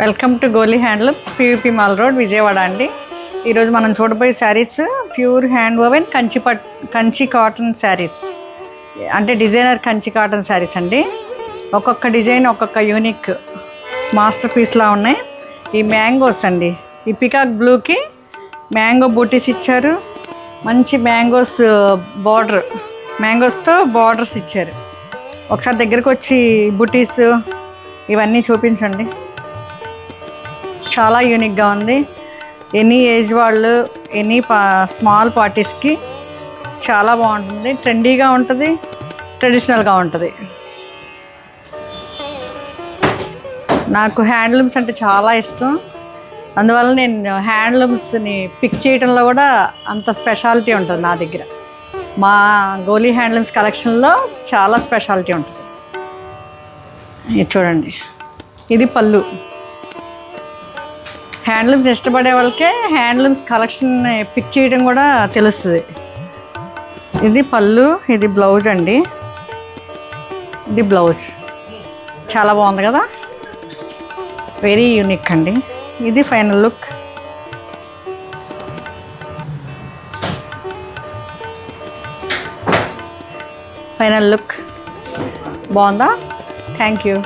Welcome to Goli handlooms, PVP mall road, Vijayawada అండి. ఈరోజు మనం చూడబోయే saris pure hand woven Kanchi cotton saris, అంటే డిజైనర్ కంచి కాటన్ శారీస్ అండి. ఒక్కొక్క డిజైన్ ఒక్కొక్క యూనిక్ మాస్టర్ పీస్లా ఉన్నాయి. ఈ మ్యాంగోస్ అండి, ఈ పికాక్ బ్లూకి మ్యాంగో బూటీస్ ఇచ్చారు. మంచి మ్యాంగోస్ బార్డర్, మ్యాంగోస్తో బార్డర్స్ ఇచ్చారు. ఒకసారి దగ్గరకు వచ్చి బూటీస్ ఇవన్నీ చూపించండి. చాలా యూనిక్గా ఉంది. ఎనీ ఏజ్ వాళ్ళు, ఎనీ స్మాల్ పార్టీస్కి చాలా బాగుంటుంది. ట్రెండీగా ఉంటుంది, ట్రెడిషనల్గా ఉంటుంది. నాకు హ్యాండ్లూమ్స్ అంటే చాలా ఇష్టం. అందువల్ల నేను హ్యాండ్లూమ్స్ని పిక్ చేయడంలో కూడా అంత స్పెషాలిటీ ఉంటుంది నా దగ్గర. మా గోలీ హ్యాండ్లూమ్స్ కలెక్షన్లో చాలా స్పెషాలిటీ ఉంటుంది. ఇది చూడండి, ఇది పళ్ళు. హ్యాండ్లూమ్స్ ఇష్టపడే వాళ్ళకే హ్యాండ్లూమ్స్ కలెక్షన్ పిక్ చేయడం కూడా తెలుస్తుంది. ఇది పళ్ళు, ఇది బ్లౌజ్ అండి. ఇది బ్లౌజ్ చాలా బాగుంది కదా, వెరీ యూనిక్ అండి. ఇది ఫైనల్ లుక్. ఫైనల్ లుక్ బాగుందా? Thank you.